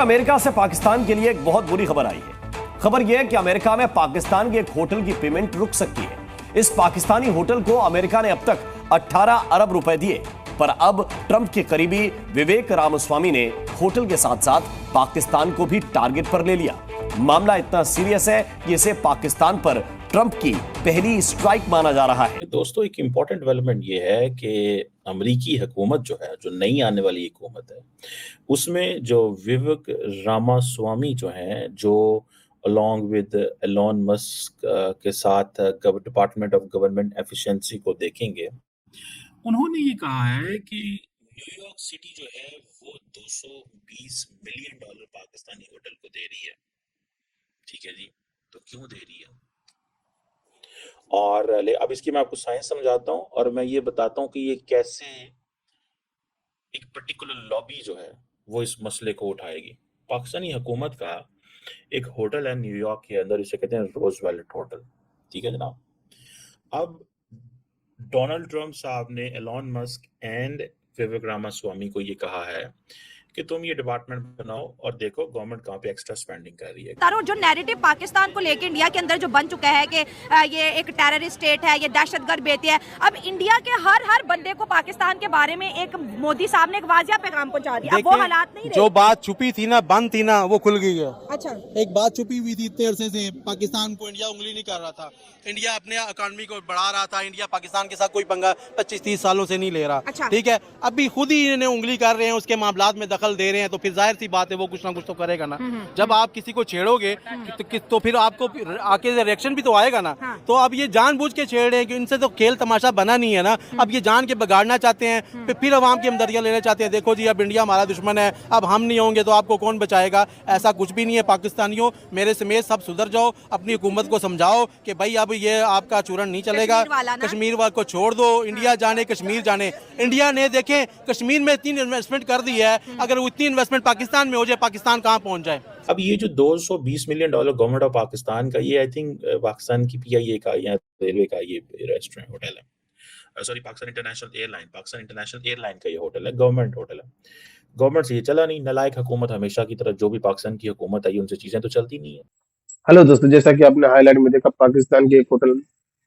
America से पाकिस्तान के लिए एक बहुत बुरी खबर आई है। खबर यह है कि अमेरिका में पाकिस्तान के एक होटल की पेमेंट रुक सकती है। इस पाकिस्तानी होटल को अमेरिका ने अब तक 18 अरब रुपए दिए, पर अब ट्रंप के करीबी विवेक रामास्वामी ने होटल के साथ साथ पाकिस्तान को भी टारगेट पर ले लिया। मामला इतना सीरियस है कि इसे पाकिस्तान पर ट्रंप की पहली स्ट्राइक माना जा रहा है। दोस्तों, एक इम्पॉर्टेंट डेवलपमेंट ये है कि अमेरिकी हुकूमत जो है, जो नई आने वाली हुकूमत है, उसमें जो विवेक रामास्वामी जो हैं, जो अलॉन्ग विद एलोन मस्क के साथ डिपार्टमेंट ऑफ गवर्नमेंट एफिशिएंसी को देखेंगे, उन्होंने ये कहा है कि न्यूयॉर्क सिटी जो है वो 220 मिलियन डॉलर पाकिस्तानी होटल को दे रही है। ठीक है जी, तो क्यों दे रही है? और अब इसकी मैं आपको साइंस समझाता हूँ और मैं ये बताता हूँ कि ये कैसे एक पर्टिकुलर लॉबी जो है वो इस मसले को उठाएगी। पाकिस्तानी हुकूमत का एक होटल है न्यूयॉर्क के अंदर, इसे कहते हैं रोजवेल्ट होटल। ठीक है जनाब। अब डोनाल्ड ट्रंप साहब ने एलोन मस्क एंड विवेक रामास्वामी को ये कहा है कि तुम ये डिपार्टमेंट बनाओ और देखो गवर्नमेंट कहाँ पे एक्स्ट्रा स्पेंडिंग कर रही है। तारो जो नैरेटिव पाकिस्तान को लेकर इंडिया के अंदर जो बन चुका है कि ये एक टेररिस्ट स्टेट है, ये दहशतगर्द बेटी है, अब इंडिया के हर बंदे को पाकिस्तान के बारे में एक मोदी साहब ने एक वाजिया पैगाम पहुंचा दिया। वो हालात नहीं रहे। जो बात छुपी थी ना, बंद थी ना, वो खुल गई है। अच्छा, एक बात छुपी हुई थी इतने अरसे से, पाकिस्तान को इंडिया उंगली नहीं कर रहा था, इंडिया अपने इकोनॉमी को बढ़ा रहा था, इंडिया पाकिस्तान के साथ कोई पंगा 25-30 सालों से नहीं ले रहा। अच्छा। ठीक है, अभी खुद ही इन्हें उंगली कर रहे हैं, उसके मामलात में दखल दे रहे हैं, तो फिर जाहिर सी बात है वो कुछ ना कुछ तो करेगा ना। जब आप किसी को छेड़ोगे तो फिर आपको आके रिएक्शन भी तो आएगा ना। हाँ। तो अब ये जानबूझ के छेड़ रहे हैं कि इनसे तो खेल तमाशा बना नहीं है ना, अब ये जान के बिगाड़ना चाहते हैं, फिर अवाम की हमदर्दियाँ लेना चाहते हैं। देखो जी, अब इंडिया हमारा दुश्मन है, अब हम नहीं होंगे तो आपको कौन बचाएगा? ऐसा कुछ भी नहीं है। पाकिस्तानियों, मेरे समेत सब सुधर जाओ, अपनी हुकूमत को समझाओ कि भाई अब ये आपका चूरन नहीं चलेगा, कश्मीर वाला को छोड़ दो, इंडिया जाने कश्मीर जाने। इंडिया ने देखें कश्मीर में इतनी इन्वेस्टमेंट कर दी है, अगर उतनी इन्वेस्टमेंट पाकिस्तान में हो जाए, पाकिस्तान कहाँ पहुंच जाए? अब ये जो 220 million dollar government of Pakistan का, ये आई थिंक पाकिस्तान की पीआईए का या रेलवे का ये रेस्टोरेंट होटल है। सॉरी, पाकिस्तान इंटरनेशनल एयरलाइन का ये होटल है, गवर्नमेंट होटल है। गवर्नमेंट से ये चला नहीं। नालायक हुकूमत हमेशा की तरह, जो भी पाकिस्तान की हुकूमत आई उनसे चीजें तो चलती नहीं है। हेलो दोस्तों, जैसा कि आपने हाईलाइट में देखा, पाकिस्तान के एक होटल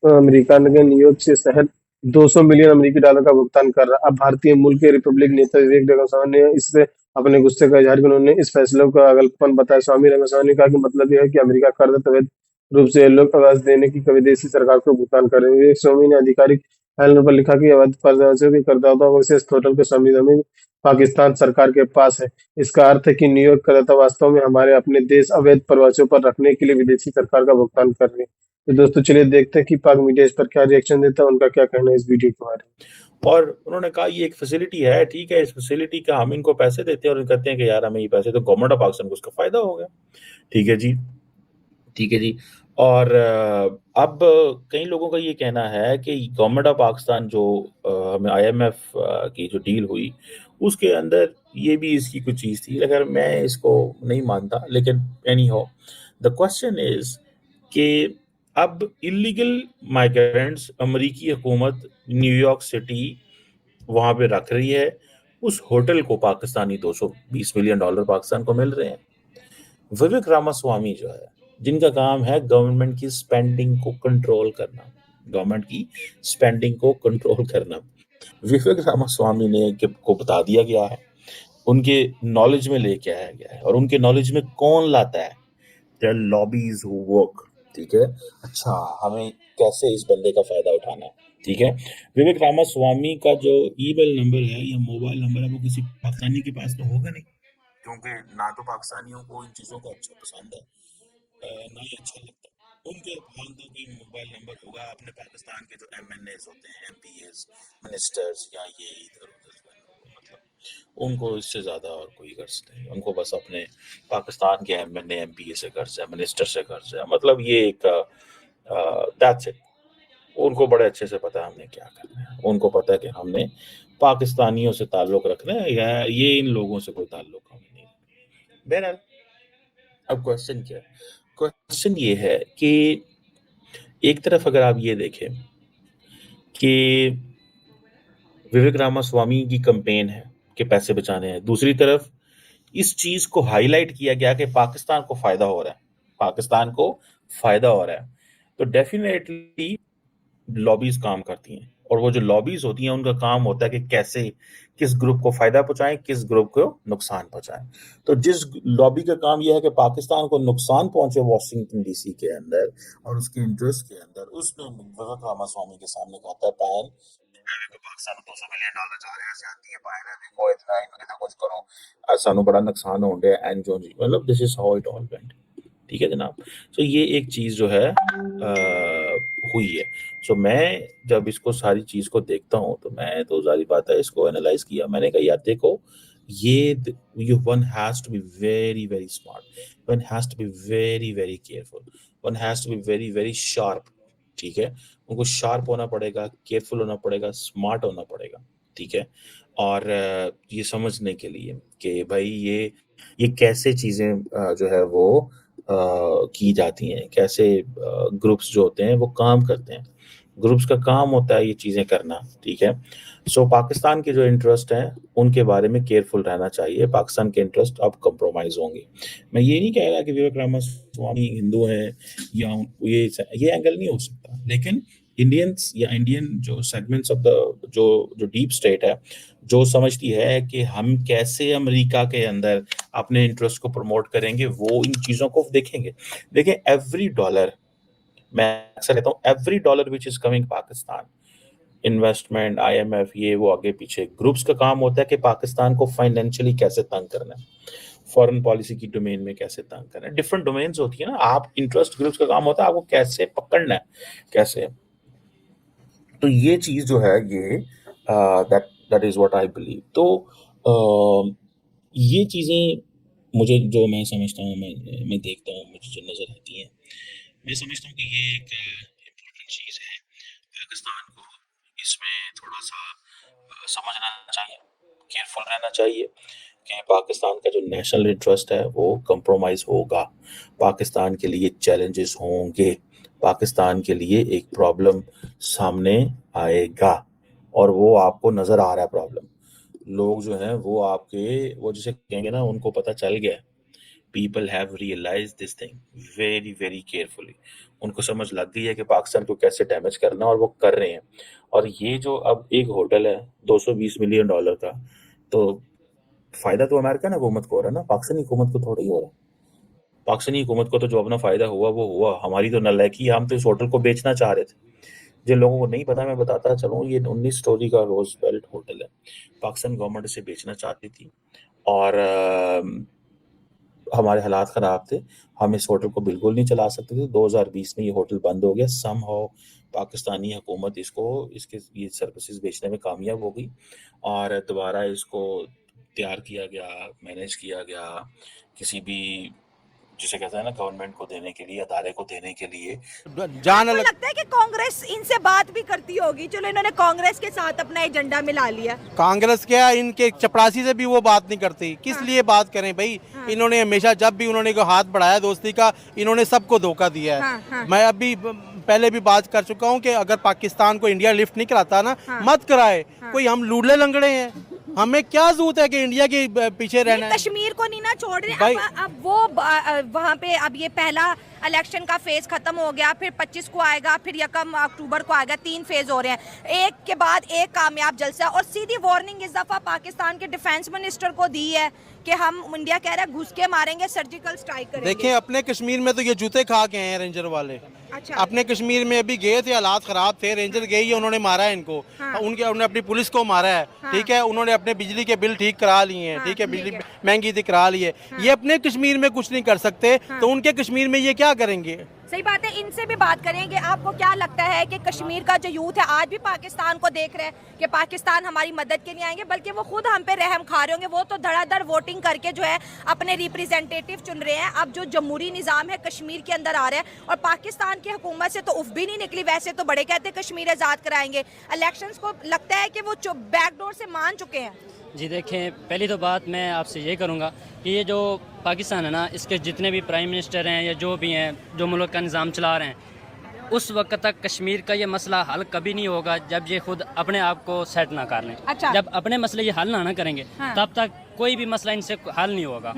अमेरिका के न्यूयॉर्क से शहर 200 मिलियन अमेरिकी डॉलर का भुगतान कर रहा। अब भारतीय मूल के रिपब्लिक नेता विवेक रामास्वामी ने इस पे अपने गुस्से का इजहार किया। उन्होंने इस फैसले का अगलपन बताया। स्वामी रामास्वामी ने कहा कि मतलब यह है कि अमेरिका कर्ज अवैध रूप से लोग आवाज देने की विदेशी सरकार को भुगतान कर रहे हैं। विवेक स्वामी ने आधिकारिक हैंडल पर लिखा कि अवैध प्रवासियों के करदाताओं को विशेष होटल के स्वामी पाकिस्तान सरकार के पास है। इसका अर्थ है कि न्यूयॉर्क करदाता वास्तव में हमारे अपने देश अवैध प्रवासियों पर रखने के लिए विदेशी सरकार का भुगतान कर रहे हैं। तो दोस्तों, चलिए देखते हैं कि पाक मीडिया इस पर क्या रिएक्शन देता है, उनका क्या कहना है इस वीडियो के बारे में। और उन्होंने कहा ये एक फैसिलिटी है, ठीक है, इस फैसिलिटी का हम इनको पैसे देते हैं और कहते हैं कि यार हमें ये पैसे, तो गवर्नमेंट ऑफ पाकिस्तान को उसका फायदा हो गया। ठीक है जी, ठीक है जी। और अब कई लोगों का ये कहना है कि गवर्नमेंट ऑफ पाकिस्तान जो हमें आईएमएफ की जो डील हुई उसके अंदर ये भी इसकी कुछ चीज़ थी, अगर मैं इसको नहीं मानता, लेकिन एनी हो, द क्वेश्चन इज कि अब इलीगल माइग्रेंट्स अमेरिकी हुकूमत न्यूयॉर्क सिटी वहाँ पे रख रही है, उस होटल को पाकिस्तानी 220 मिलियन डॉलर पाकिस्तान को मिल रहे हैं। विवेक रामास्वामी जो है, जिनका काम है गवर्नमेंट की स्पेंडिंग को कंट्रोल करना, विवेक रामास्वामी ने को बता दिया गया है, उनके नॉलेज में लेके आया गया है। और उनके नॉलेज में कौन लाता है? There lobbies who work. ठीक है, अच्छा हमें कैसे इस बंदे का फायदा उठाना है। ठीक है, विवेक रामास्वामी का जो ईमेल नंबर है या मोबाइल नंबर है वो किसी पाकिस्तानी के पास तो होगा नहीं, क्योंकि ना तो पाकिस्तानियों को इन चीज़ों का अच्छा पसंद है, ना ही अच्छा लगता। उनके पास तो कोई मोबाइल नंबर होगा अपने पाकिस्तान के जो एमएनएस होते हैं, एमपीएस, मिनिस्टर्स, या ये इधर उधर, मतलब उनको इससे ज़्यादा और कोई गर्ज नहीं। उनको बस अपने पाकिस्तान के एमएनए एमपीए से गर्ज है, मिनिस्टर से गर्ज है, मतलब ये एक दैट्स इट। उनको बड़े अच्छे से पता है हमने क्या करना है। उनको पता है कि हमने पाकिस्तानियों से ताल्लुक़ रखना है, या ये इन लोगों से कोई ताल्लुक़ हमें नहीं। बहरहाल, अब क्वेश्चन क्या है? क्वेश्चन ये है कि एक तरफ अगर आप ये देखें कि विवेक रामास्वामी की कैंपेन है कि पैसे बचाने हैं, दूसरी तरफ इस चीज को हाईलाइट किया गया कि पाकिस्तान को फायदा हो रहा है, पाकिस्तान को फायदा हो रहा है, तो डेफिनेटली लॉबीज काम करती हैं। और वो जो लॉबीज होती हैं उनका काम होता है कि कैसे किस ग्रुप को फायदा पहुंचाएं, किस ग्रुप को नुकसान पहुंचाएं। तो जिस लॉबी का काम यह है कि पाकिस्तान को नुकसान पहुंचे वॉशिंगटन डीसी के अंदर और उसके इंटरेस्ट के अंदर, उसमें विवेक रामास्वामी के सामने कहता है पायल पाकिस्तान को $200 मिलियन जा रहे हैं, ज्यादती है पायल, देखो इतना कुछ करो, सानू बड़ा नुकसान हो गया एंड जो जी, मतलब this is how it all went. ठीक है जनाब। तो ये एक चीज जो है हुई है। सो मैं जब इसको सारी चीज को देखता हूँ तो मैं तो सारी बात है इसको एनालाइज किया, मैंने कहा यार देखो ये one has to be very very smart, one has to be very very careful, one has to be very very sharp. ठीक है, उनको शार्प होना पड़ेगा, केयरफुल होना पड़ेगा, स्मार्ट होना पड़ेगा। ठीक है, और ये समझने के लिए कि भाई ये कैसे चीजें जो है वो की जाती हैं, कैसे ग्रुप्स जो होते हैं वो काम करते हैं। ग्रुप्स का काम होता है ये चीजें करना। ठीक है, सो पाकिस्तान के जो इंटरेस्ट हैं उनके बारे में केयरफुल रहना चाहिए। पाकिस्तान के इंटरेस्ट अब कंप्रोमाइज होंगे। मैं ये नहीं कह रहा कि विवेक रामास्वामी हिंदू हैं या ये एंगल नहीं हो सकता, लेकिन इंडियंस या इंडियन जो सेगमेंट्स ऑफ द जो डीप स्टेट है, जो समझती है कि हम कैसे अमेरिका के अंदर अपने इंटरेस्ट को प्रमोट करेंगे, वो इन चीजों को देखेंगे। देखें, एवरी डॉलर, मैं अक्सर कहता हूँ, every dollar which is coming Pakistan, investment, IMF, ये वो आगे पीछे, ग्रुप्स का काम होता है कि पाकिस्तान को फाइनेंशियली कैसे तंग करना है, फॉरेन पॉलिसी की डोमेन में कैसे तंग करना है। डिफरेंट डोमेन्स होती है ना, आप इंटरेस्ट ग्रुप्स का काम होता है आपको कैसे पकड़ना है, कैसे। तो ये चीज जो है ये that is what I believe. तो ये चीजें मुझे, जो मैं समझता हूँ, मैं देखता हूँ, मुझे जो नजर आती है, मैं समझता हूँ कि ये एक इम्पोर्टेंट चीज है। पाकिस्तान को इसमें थोड़ा सा समझना चाहिए, केयरफुल रहना चाहिए कि पाकिस्तान का जो नेशनल इंटरेस्ट है वो कंप्रोमाइज होगा, पाकिस्तान के लिए चैलेंजेस होंगे, पाकिस्तान के लिए एक प्रॉब्लम सामने आएगा, और वो आपको नजर आ रहा है प्रॉब्लम। लोग जो हैं वो आपके, वो जिसे कहेंगे ना, उनको पता चल गया, people have realize this thing very very carefully. उनको समझ लग गई है कि पाकिस्तान को कैसे डैमेज करना है, और वो कर रहे हैं। और ये जो अब एक होटल है $220 मिलियन का, तो फायदा तो अमेरिकन हुकूमत को हो रहा है ना, पाकिस्तानी हुकूमत को थोड़ा ही हो रहा है। पाकिस्तानी हुकूमत को तो जो अपना फायदा हुआ वो हुआ, हमारी तो नालायकी, हम तो इस होटल को बेचना चाह रहे थे। जिन लोगों को नहीं पता मैं बताता चलूँ, ये 19 स्टोरी का रोजवेल्ट होटल है, पाकिस्तान गवर्नमेंट इसे बेचना चाहती थी, और हमारे हालात ख़राब थे, हम इस होटल को बिल्कुल नहीं चला सकते थे। 2020 में ये होटल बंद हो गया। समहाउ पाकिस्तानी हुकूमत इसके ये सर्विसेज बेचने में कामयाब हो गई, और दोबारा इसको तैयार किया गया, मैनेज किया गया, किसी भी जिसे कहते हैं ना गवर्नमेंट को देने के लिए, अदारे को देने के लिए। जान आपको अलग, लगता है कि कांग्रेस इनसे बात भी करती होगी? चलो, इन्होंने कांग्रेस के साथ अपना एजेंडा मिला लिया। कांग्रेस क्या, इनके चपरासी से भी वो बात नहीं करती, किस लिए बात करें भाई। इन्होंने हमेशा, जब भी उन्होंने हाथ बढ़ाया दोस्ती का, इन्होंने सबको धोखा दिया है। मैं अभी पहले भी बात कर चुका हूँ कि अगर पाकिस्तान को इंडिया लिफ्ट नहीं कराता ना, मत कराए। कोई हम लूडले लंगड़े हैं, हमें क्या जरूरत है कि इंडिया के पीछे रहना है। कश्मीर को नहीं ना छोड़ रहे। अब वो वहाँ पे, अब ये पहला इलेक्शन का फेज खत्म हो गया, फिर 25 को आएगा, फिर 1 अक्टूबर को आएगा, 3 फेज हो रहे हैं, एक के बाद एक कामयाब जलसा। और सीधी वार्निंग इस दफा पाकिस्तान के डिफेंस मिनिस्टर को दी है कि हम, इंडिया कह रहा है, घुस के मारेंगे, सर्जिकल स्ट्राइक करेंगे। देखिए, अपने कश्मीर में तो ये जूते खा के हैं रेंजर वाले। अच्छा। अपने कश्मीर में अभी गए थे, हालात खराब थे, रेंजर गए ही, उन्होंने मारा है इनको। उन्होंने अपनी पुलिस को मारा है। ठीक है, उन्होंने अपने बिजली के बिल ठीक करा लिए हैं। ठीक है, बिजली महंगी थी, करा ली है। ये अपने कश्मीर में कुछ नहीं कर सकते, तो उनके कश्मीर में ये क्या करेंगे? सही बात है, इनसे भी बात करेंगे। आपको क्या लगता है कि कश्मीर का जो यूथ है आज भी पाकिस्तान को देख रहे हैं कि पाकिस्तान हमारी मदद के लिए आएंगे, बल्कि वो खुद हम पे रहम खा रहे होंगे? वो तो धड़ाधड़ वोटिंग करके जो है अपने रिप्रेजेंटेटिव चुन रहे हैं। अब जो जमहूरी निज़ाम है कश्मीर के अंदर आ रहा है, और पाकिस्तान की हुकूमत से तो उफ भी नहीं निकली। वैसे तो बड़े कहते कश्मीर आज़ाद कराएंगे, इलेक्शंस को लगता है कि वो बैकडोर से मान चुके हैं। जी देखें, पहली तो बात मैं आपसे ये करूँगा कि ये जो पाकिस्तान है ना, इसके जितने भी प्राइम मिनिस्टर हैं या जो भी हैं, जो मुल्क का निज़ाम चला रहे हैं, उस वक्त तक कश्मीर का ये मसला हल कभी नहीं होगा जब ये खुद अपने आप को सेट ना कर लें। अच्छा। जब अपने मसले ये हल ना करेंगे हाँ। तब तक कोई भी मसला इनसे हल नहीं होगा।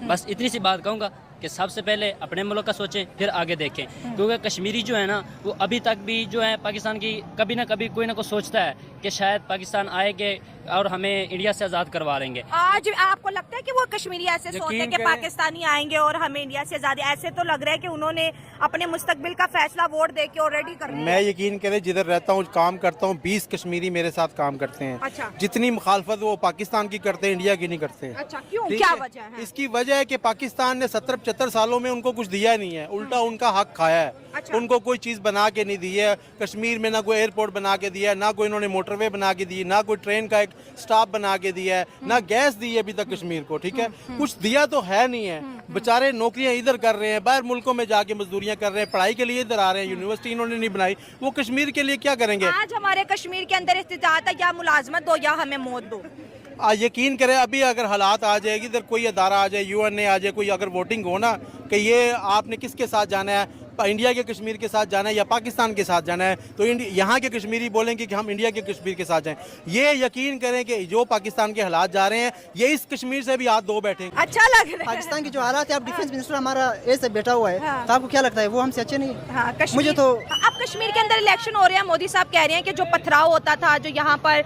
बस इतनी सी बात कहूँगा कि सबसे पहले अपने मुल्क का सोचें फिर आगे देखें, क्योंकि कश्मीरी जो है ना वो अभी तक भी जो है पाकिस्तान की कभी ना कभी कोई ना कोई सोचता है कि शायद पाकिस्तान आएंगे और हमें इंडिया से आज़ाद करवा लेंगे। आज आपको लगता है कि वो कश्मीरी ऐसे सोचते हैं कि करें। पाकिस्तानी आएंगे और हमें इंडिया से आज़ादी, ऐसे तो लग रहा है कि उन्होंने अपने मुस्तकबिल का फैसला वोट दे के ऑलरेडी कर लिया। मैं यकीन करें जिधर रहता हूँ काम करता हूँ 20 कश्मीरी मेरे साथ काम करते हैं। अच्छा। जितनी मुखालफत वो पाकिस्तान की करते हैं इंडिया की नहीं करते। अच्छा, क्यों, ठीक क्या है? वजह है? इसकी वजह है कि पाकिस्तान ने 70-75 सालों में उनको कुछ दिया नहीं है, उल्टा उनका हक खाया है। अच्छा। उनको कोई चीज़ बना के नहीं दी है। कश्मीर में ना कोई एयरपोर्ट बना के दिया है, ना कोई इन्होंने मोटरवे बना के दी है, ना कोई ट्रेन का एक स्टॉप बना के दिया है, ना गैस दी है अभी तक कश्मीर को। ठीक है, कुछ दिया तो है नहीं है। बेचारे नौकरियां इधर कर रहे हैं, बाहर मुल्कों में जाके मजदूरियां कर रहे हैं, पढ़ाई के लिए इधर आ रहे हैं, यूनिवर्सिटी इन्होंने नहीं बनाई, वो कश्मीर के लिए क्या करेंगे? आज हमारे कश्मीर के अंदर इस्तिताअत है, या मुलाजमत दो या हमें मौत दो। यकीन करें अभी अगर हालात आ जाएगी, इधर कोई अदारा आ जाए, यूएनए आ जाए, कोई अगर वोटिंग हो ना कि ये आपने किसके साथ जाना है, इंडिया के कश्मीर के साथ जाना है या पाकिस्तान के साथ जाना है, तो यहाँ के कश्मीरी बोलेंगे कि हम इंडिया के कश्मीर के साथ जाएं। ये यकीन करें कि जो पाकिस्तान के हालात जा रहे हैं ये इस कश्मीर से भी हाथ धो बैठे। अच्छा लग रहा है। पाकिस्तान की जो हालात है, अब डिफेंस मिनिस्टर हमारा ऐसे बैठा हुआ है, हाँ। तो आपको क्या लगता है वो हमसे अच्छे नहीं है? हाँ, मुझे तो अब कश्मीर के अंदर इलेक्शन हो रहे हैं, मोदी साहब कह रहे हैं कि जो पथराव होता था, जो यहाँ पर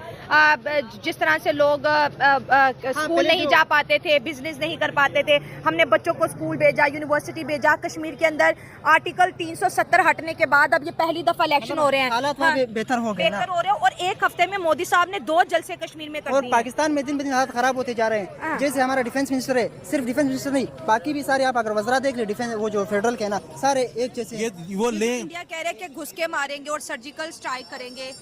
जिस तरह से लोग स्कूल पहले नहीं जो- जा पाते थे, बिजनेस नहीं कर पाते थे, हमने बच्चों को स्कूल भेजा, यूनिवर्सिटी भेजा। कश्मीर के अंदर आर्टिकल 370 हटने के बाद अब ये पहली दफा इलेक्शन हो रहे हैं। हालात वहाँ पे बेहतर हो गए ना। बेहतर हो रहे हैं, और एक हफ्ते में मोदी साहब ने 2 जलसे कश्मीर में कर और दिए। पाकिस्तान में दिन ब दिन हालात खराब होते जा रहे हैं। हाँ। जैसे हमारा डिफेंस मिनिस्टर है, सिर्फ डिफेंस मिनिस्टर नहीं, बाकी भी सारे आप अगर वज़रा देख ले, डिफेंस वो जो फेडरल के ना सारे एक जैसे हैं। ये वो ले इंडिया कह रहे हैं कि घुस के मारेंगे और सर्जिकल स्ट्राइक करेंगे।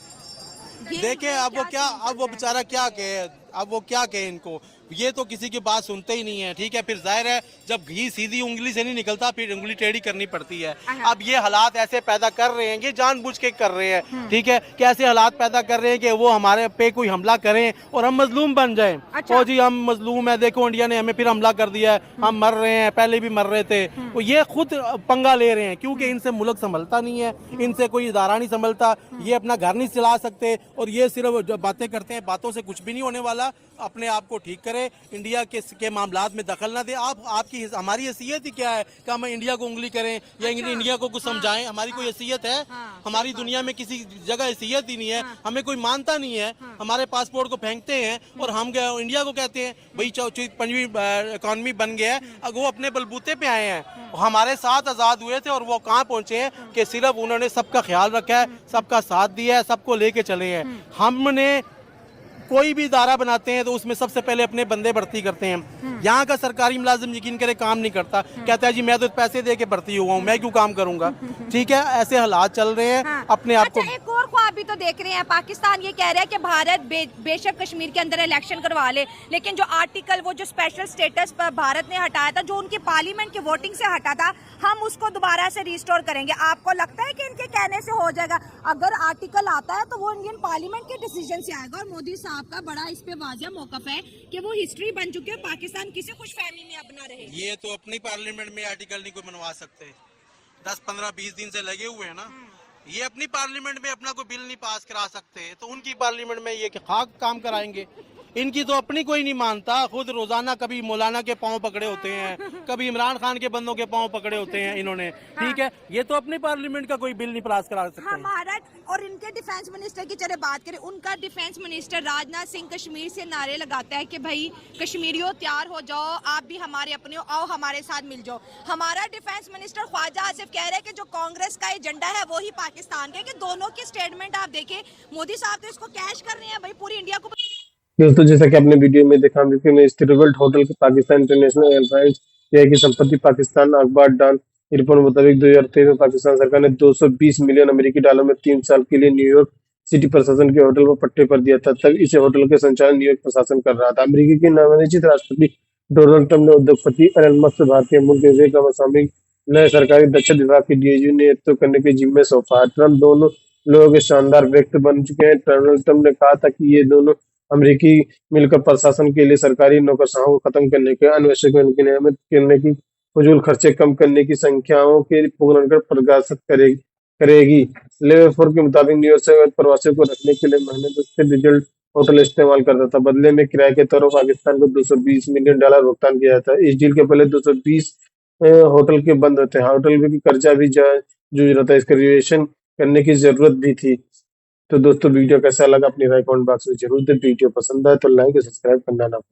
देखें अब वो क्या, अब वो बेचारा क्या कहे, अब वो क्या कहे इनको, ये तो किसी की बात सुनते ही नहीं है। ठीक है, फिर जाहिर है जब घी सीधी उंगली से नहीं निकलता फिर उंगली टेढ़ी करनी पड़ती है। अब ये हालात ऐसे पैदा कर रहे हैं, ये जानबूझ के कर रहे हैं। ठीक है, कैसे हालात पैदा कर रहे हैं कि वो हमारे पे कोई हमला करें और हम मजलूम बन जाएं। अच्छा। ओ जी हम मजलूम है, देखो इंडिया ने हमें फिर हमला कर दिया है, हम मर रहे हैं, पहले भी मर रहे थे। तो ये खुद पंगा ले रहे हैं, क्योंकि इनसे मुल्क संभलता नहीं है, इनसे कोई इदारा नहीं संभलता, ये अपना घर नहीं चला सकते, और ये सिर्फ जो बातें करते हैं, बातों से कुछ भी नहीं होने वाला। अपने आप को ठीक करें, इंडिया के मामलात में दखल ना दे। आपकी हमारी हैसियत ही क्या है कि हम इंडिया को उंगली करें या इंडिया को कुछ समझाएं? हमारी कोई हैसियत है? हमारी दुनिया में किसी जगह हैसियत ही नहीं है, हमें कोई मानता नहीं है, हमारे पासपोर्ट को फेंकते हैं और हम इंडिया को कहते हैं भाई 5वीं इकॉनमी बन गया है। अगर वो अपने बलबूते पे आए हैं, हमारे साथ आज़ाद हुए थे और वो कहाँ पहुँचे हैं कि सिर्फ उन्होंने सबका ख्याल रखा है, सबका साथ दिया है, सबको लेके चले हैं। हमने कोई भी इदारा बनाते हैं तो उसमें सबसे पहले अपने बंदे भर्ती करते हैं। यहाँ का सरकारी मुलाजिम यकीन करे काम नहीं करता, कहता है जी मैं तो पैसे दे के भर्ती हुआ हूँ, मैं क्यों काम करूंगा। ठीक है, ऐसे हालात चल रहे हैं। हाँ। अपने आप को अच्छा, एक और ख्वाब भी तो देख रहे हैं। पाकिस्तान ये कह रहा है कि भारत बेशक कश्मीर के अंदर इलेक्शन करवा ले, लेकिन जो आर्टिकल, वो जो स्पेशल स्टेटस पर भारत ने हटाया था, जो उनकी पार्लियामेंट की वोटिंग से हटा था, हम उसको दोबारा से रिस्टोर करेंगे। आपको लगता है कि इनके कहने से हो जाएगा? अगर आर्टिकल आता है तो वो इंडियन पार्लियामेंट के डिसीजन से आएगा, और मोदी साहब का बड़ा इस पे वाजिया मौकफ है कि वो हिस्ट्री बन चुकी है, पाकिस्तान किसी खुश फहमी में अब ना रहे। ये तो अपनी पार्लियामेंट में आर्टिकल नहीं कोई बनवा सकते, 10-15-20 दिन से लगे हुए हैं ना। ये अपनी पार्लियामेंट में अपना कोई बिल नहीं पास करा सकते, तो उनकी पार्लियामेंट में ये खाक काम कराएंगे। इनकी तो अपनी कोई नहीं मानता, खुद रोजाना कभी मौलाना के पांव पकड़े होते हैं, कभी इमरान खान के बंदों के पांव पकड़े होते हैं इन्होंने। ठीक है, ये तो अपनी पार्लियामेंट का कोई बिल नहीं पास करा सकते। हमारा और इनके डिफेंस मिनिस्टर की चले बात करें, उनका डिफेंस मिनिस्टर राजनाथ सिंह कश्मीर से नारे लगाता है कि भाई कश्मीरियों तैयार हो जाओ, आप भी हमारे अपने हो, आओ हमारे साथ मिल जाओ। हमारा डिफेंस मिनिस्टर ख्वाजा आसिफ कह रहे हैं कि जो कांग्रेस का एजेंडा है वो ही पाकिस्तान का, कि दोनों की स्टेटमेंट आप देखें, मोदी साहब तो इसको कैश कर रहे हैं भाई पूरी इंडिया को। दोस्तों, जैसा कि आपने वीडियो में देखा, अमेरिका में स्थित रिवल्ट होटल के पाकिस्तान इंटरनेशनल एयरलाइंस की संपत्ति पाकिस्तान अखबार डॉन रिपोर्ट के मुताबिक 2023 में पाकिस्तान सरकार ने 220 मिलियन अमेरिकी डॉलर में 3 साल के लिए न्यूयॉर्क सिटी प्रशासन के होटल को पट्टे पर दिया था। तब इस होटल के संचालन न्यूयॉर्क प्रशासन कर रहा था। अमेरिका के नवनिर्वाचित राष्ट्रपति डोनाल्ड ट्रंप ने उद्योगपति एलन मस्क से भारतीय मूल के विवेक रामास्वामी नए सरकारी दक्षता विभाग के डीजी नेतृत्व करने के जिम्मे सौंपा है। ट्रंप दोनों लोगों के शानदार व्यक्ति बन चुके हैं। डोनाल्ड ट्रंप ने कहा था कि ये दोनों अमेरिकी मिलकर प्रशासन के लिए सरकारी नौकरशाहों को खत्म करने के, अनावश्यक उनकी नियमित करने की, फजूल खर्चे कम करने की, संख्याओं के पूर्ण प्रकाशित करेगी। लेवल 4 के मुताबिक न्यूयॉर्क से अवैध प्रवासियों को रखने के लिए महीने में से रिजल्ट होटल इस्तेमाल करता था। बदले में किराए के तौर पर पाकिस्तान को $220 मिलियन भुगतान किया जाता है। इस डील के पहले 220 होटल के बंद होते हैं। होटल भी कर्जा भी जूझ रहा था। इसका रिजर्वेशन करने की जरूरत भी थी। तो दोस्तों वीडियो कैसा लगा अपनी राय कमेंट बॉक्स में जरूर दें। वीडियो पसंद आए तो लाइक और सब्सक्राइब करना ना भूलें।